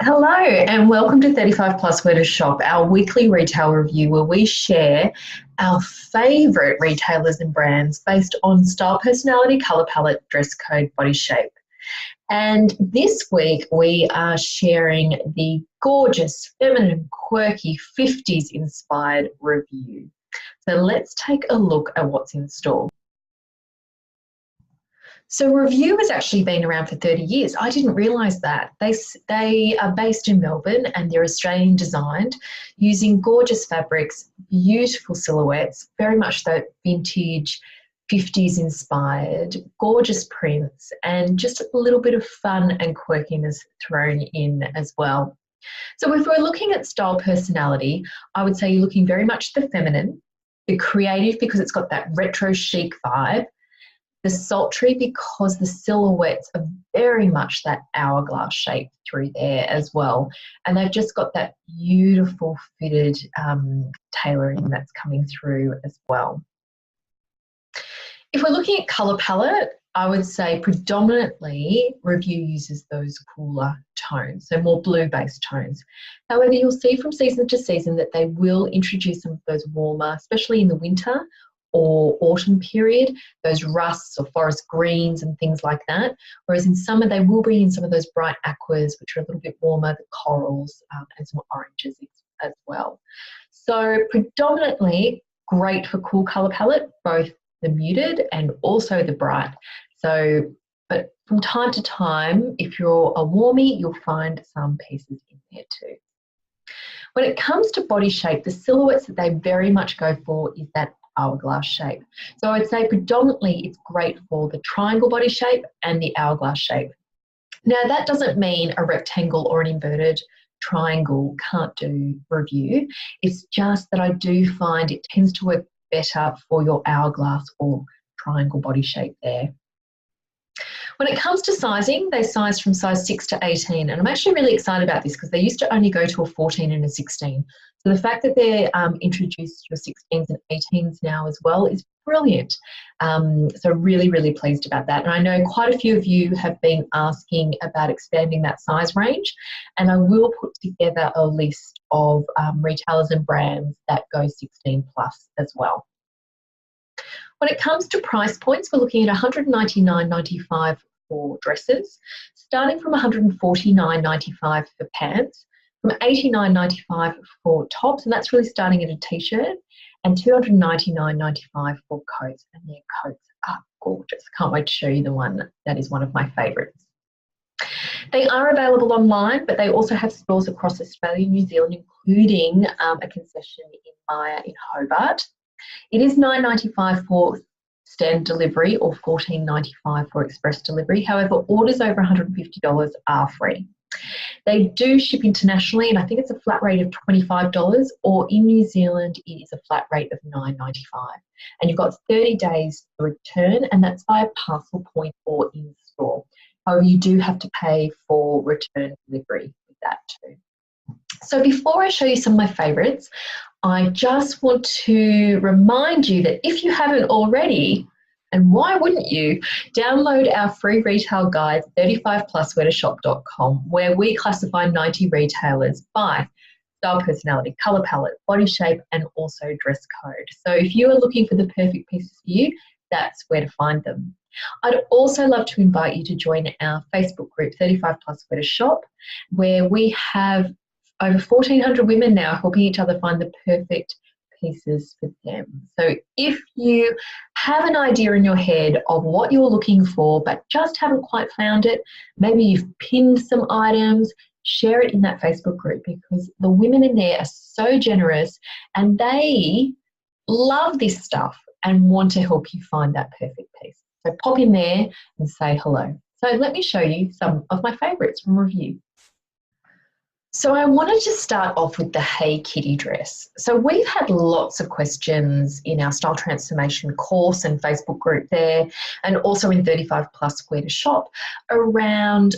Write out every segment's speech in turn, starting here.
Hello and welcome to 35 Plus Where to Shop, our weekly retail review where we share our favourite retailers and brands based on style, personality, colour palette, dress code, body shape. And this week we are sharing the gorgeous, feminine, quirky 50s inspired review. So let's take a look at what's in store. So Review has actually been around for 30 years. I didn't realise that. They are based in Melbourne and they're Australian designed, using gorgeous fabrics, beautiful silhouettes, very much that vintage 50s inspired, gorgeous prints, and just a little bit of fun and quirkiness thrown in as well. So if we're looking at style personality, I would say you're looking very much the feminine, the creative because it's got that retro chic vibe, the sultry because the silhouettes are very much that hourglass shape through there as well. And they've just got that beautiful fitted tailoring that's coming through as well. If we're looking at colour palette, I would say predominantly Review uses those cooler tones, so more blue-based tones. However, you'll see from season to season that they will introduce some of those warmer, especially in the winter or autumn period, those rusts or forest greens and things like that. Whereas in summer, they will bring in some of those bright aquas, which are a little bit warmer, the corals and some oranges as well. So predominantly great for cool colour palette, both the muted and also the bright. So, but from time to time, if you're a warmie, you'll find some pieces in there too. When it comes to body shape, the silhouettes that they very much go for is that hourglass shape. So I'd say predominantly it's great for the triangle body shape and the hourglass shape. Now that doesn't mean a rectangle or an inverted triangle can't do Review. It's just that I do find it tends to work better for your hourglass or triangle body shape there. When it comes to sizing, they size from size 6 to 18, and I'm actually really excited about this because they used to only go to a 14 and a 16. So the fact that they're introduced your 16s and 18s now as well is brilliant. So really, really pleased about that. And I know quite a few of you have been asking about expanding that size range, and I will put together a list of retailers and brands that go 16 plus as well. When it comes to price points, we're looking at $199.95 for dresses, starting from $149.95 for pants, from $89.95 for tops, and that's really starting at a t-shirt, and $299.95 for coats, and their coats are gorgeous. Can't wait to show you the one that is one of my favourites. They are available online, but they also have stores across Australia and New Zealand, including a concession in Maya in Hobart. It is $9.95 for standard delivery or $14.95 for express delivery. However, orders over $150 are free. They do ship internationally, and I think it's a flat rate of $25, or in New Zealand it is a flat rate of $9.95. And you've got 30 days to return, and that's via parcel point or in store. However, you do have to pay for return delivery with that too. So before I show you some of my favourites, I just want to remind you that if you haven't already, and why wouldn't you, download our free retail guide, 35pluswheretoshop.com, where we classify 90 retailers by style, personality, colour palette, body shape, and also dress code. So if you are looking for the perfect pieces for you, that's where to find them. I'd also love to invite you to join our Facebook group, 35 Plus Where to Shop, where we have over 1,400 women now helping each other find the perfect pieces for them. So if you have an idea in your head of what you're looking for but just haven't quite found it, maybe you've pinned some items, share it in that Facebook group, because the women in there are so generous and they love this stuff and want to help you find that perfect piece. So pop in there and say hello. So let me show you some of my favourites from Review. So I wanted to start off with the Hey Kitty dress. So we've had lots of questions in our Style Transformation course and Facebook group there, and also in 35 Plus Where to Shop, around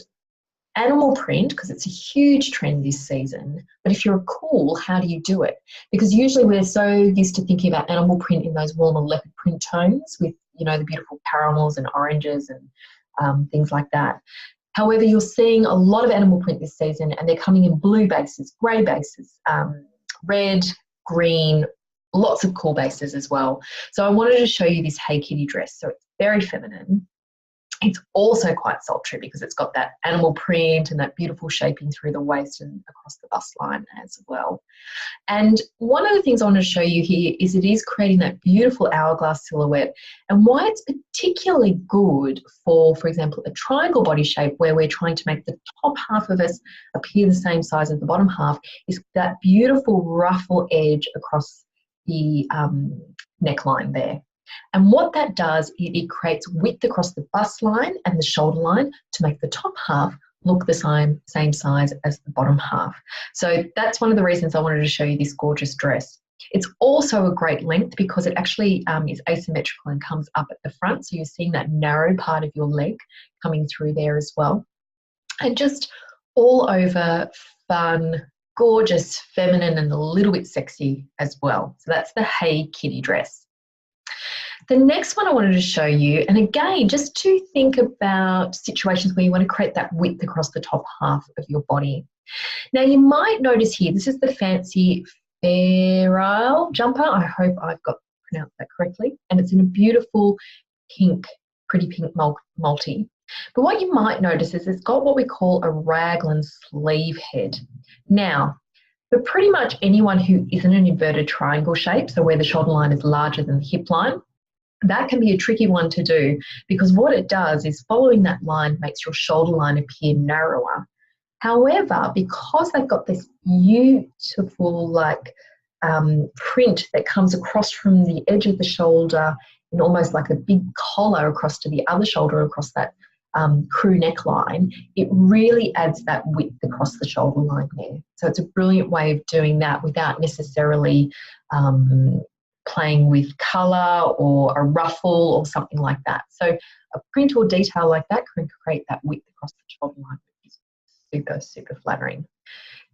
animal print, because it's a huge trend this season. But if you're cool, how do you do it? Because usually we're so used to thinking about animal print in those warmer leopard print tones with, you know, the beautiful caramels and oranges and things like that. However, you're seeing a lot of animal print this season, and they're coming in blue bases, grey bases, red, green, lots of cool bases as well. So I wanted to show you this Hey Kitty dress. So it's very feminine. It's also quite sultry because it's got that animal print and that beautiful shaping through the waist and across the bust line as well. And one of the things I want to show you here is it is creating that beautiful hourglass silhouette, and why it's particularly good for example, a triangle body shape where we're trying to make the top half of us appear the same size as the bottom half, is that beautiful ruffle edge across the neckline there. And what that does, it creates width across the bust line and the shoulder line to make the top half look the same size as the bottom half. So that's one of the reasons I wanted to show you this gorgeous dress. It's also a great length because it actually is asymmetrical and comes up at the front. So you're seeing that narrow part of your leg coming through there as well. And just all over fun, gorgeous, feminine, and a little bit sexy as well. So that's the Hey Kitty dress. The next one I wanted to show you, and again, just to think about situations where you want to create that width across the top half of your body. Now you might notice here, this is the fancy feral jumper. I hope I've got pronounced that correctly. And it's in a beautiful pink, pretty pink multi. But what you might notice is it's got what we call a raglan sleeve head. Now, for pretty much anyone who isn't an inverted triangle shape, so where the shoulder line is larger than the hip line, that can be a tricky one to do, because what it does is following that line makes your shoulder line appear narrower. However, because they've got this beautiful print that comes across from the edge of the shoulder in almost like a big collar across to the other shoulder across that crew neckline, it really adds that width across the shoulder line there. So it's a brilliant way of doing that without necessarily playing with colour or a ruffle or something like that. So a print or detail like that can create that width across the shoulder line, which is super, super flattering.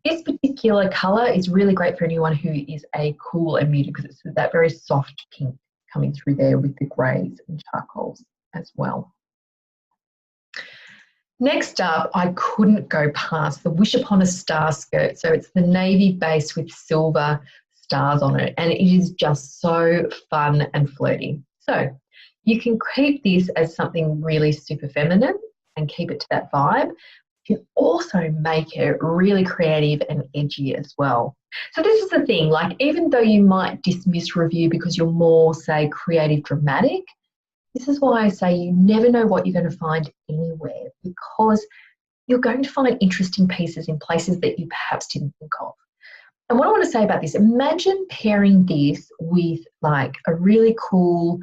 This particular colour is really great for anyone who is a cool and muted, because it's that very soft pink coming through there with the greys and charcoals as well. Next up, I couldn't go past the Wish Upon a Star skirt. So it's the navy base with silver stars on it, and it is just so fun and flirty. So you can keep this as something really super feminine and keep it to that vibe. You can also make it really creative and edgy as well. So this is the thing, like, even though you might dismiss review because you're more, say, creative dramatic, this is why I say you never know what you're going to find anywhere, because you're going to find interesting pieces in places that you perhaps didn't think of. And what I want to say about this, imagine pairing this with like a really cool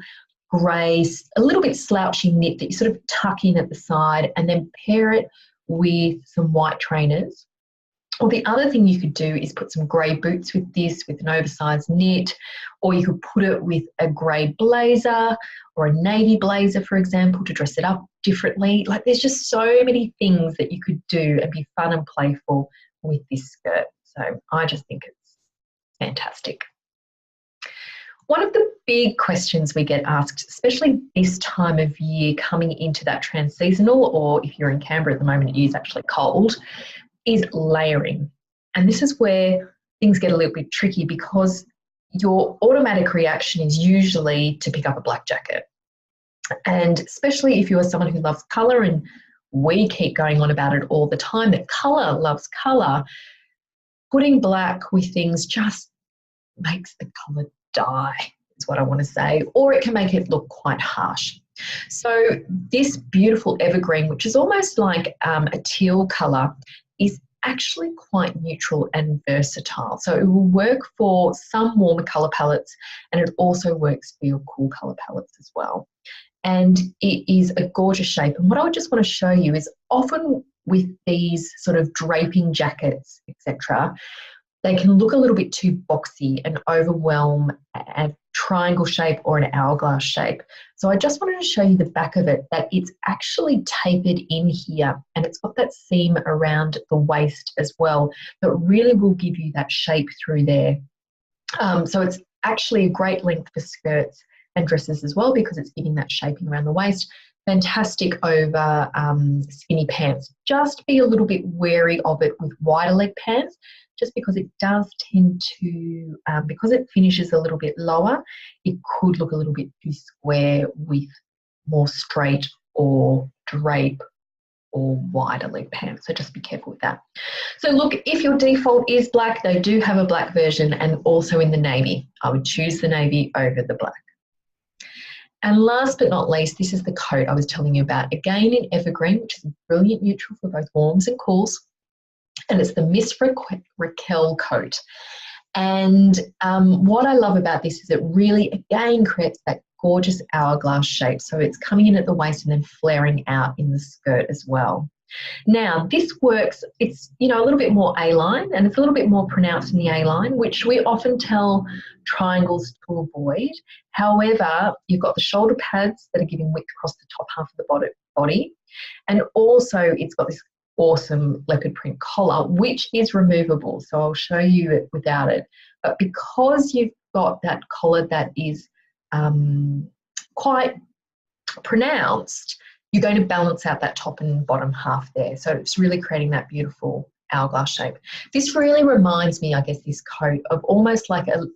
grey, a little bit slouchy knit that you sort of tuck in at the side, and then pair it with some white trainers. Or the other thing you could do is put some grey boots with this, with an oversized knit, or you could put it with a grey blazer or a navy blazer, for example, to dress it up differently. Like, there's just so many things that you could do and be fun and playful with this skirt. So I just think it's fantastic. One of the big questions we get asked, especially this time of year coming into that trans-seasonal, or if you're in Canberra at the moment, it is actually cold, is layering. And this is where things get a little bit tricky, because your automatic reaction is usually to pick up a black jacket. And especially if you are someone who loves colour, and we keep going on about it all the time, that colour loves colour, putting black with things just makes the colour die, is what I want to say, or it can make it look quite harsh. So this beautiful evergreen, which is almost like a teal colour, is actually quite neutral and versatile. So it will work for some warmer colour palettes, and it also works for your cool colour palettes as well. And it is a gorgeous shape. And what I just want to show you is, often with these sort of draping jackets, etc., they can look a little bit too boxy and overwhelm a triangle shape or an hourglass shape. So I just wanted to show you the back of it, that it's actually tapered in here, and it's got that seam around the waist as well that really will give you that shape through there. So it's actually a great length for skirts and dresses as well, because it's giving that shaping around the waist. fantastic over skinny pants. Just be a little bit wary of it with wider leg pants, just because it does tend to, because it finishes a little bit lower, it could look a little bit too square with more straight or drape or wider leg pants. So just be careful with that. So look, if your default is black, they do have a black version and also in the navy. I would choose the navy over the black. And last but not least, this is the coat I was telling you about. Again in evergreen, which is a brilliant neutral for both warms and cools. And it's the Miss Raquel coat. And what I love about this is it really, again, creates that gorgeous hourglass shape. So it's coming in at the waist and then flaring out in the skirt as well. Now, this works, it's, you know, a little bit more A-line, and it's a little bit more pronounced in the A-line, which we often tell triangles to avoid. However, you've got the shoulder pads that are giving width across the top half of the body. And also it's got this awesome leopard print collar, which is removable. So I'll show you it without it. But because you've got that collar that is quite pronounced, you're going to balance out that top and bottom half there. So it's really creating that beautiful hourglass shape. This really reminds me, I guess, this coat of almost like a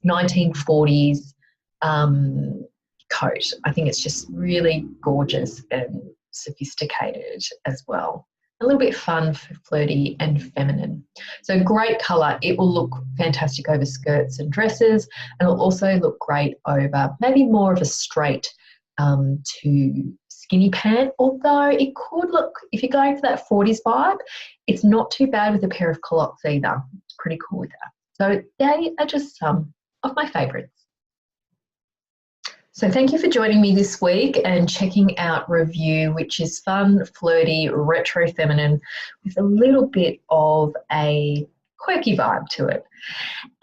1940s coat. I think it's just really gorgeous and sophisticated as well. A little bit fun, flirty and feminine. So great colour. It will look fantastic over skirts and dresses, and it'll also look great over maybe more of a straight to skinny pant, although it could look, if you're going for that 40s vibe, it's not too bad with a pair of culottes either. It's pretty cool with that. So they are just some of my favourites. So thank you for joining me this week and checking out Review, which is fun, flirty, retro feminine with a little bit of a quirky vibe to it.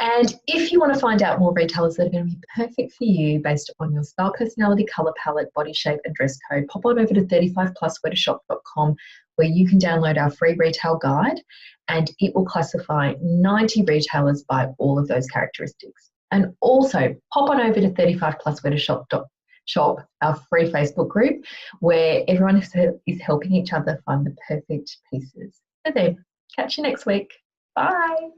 And if you want to find out more retailers that are going to be perfect for you based on your style, personality, colour palette, body shape and dress code, pop on over to 35plusweartoshop.com, where you can download our free retail guide, and it will classify 90 retailers by all of those characteristics. And also pop on over to 35plusweartoshop, our free Facebook group, where everyone is helping each other find the perfect pieces. So then, catch you next week. Bye.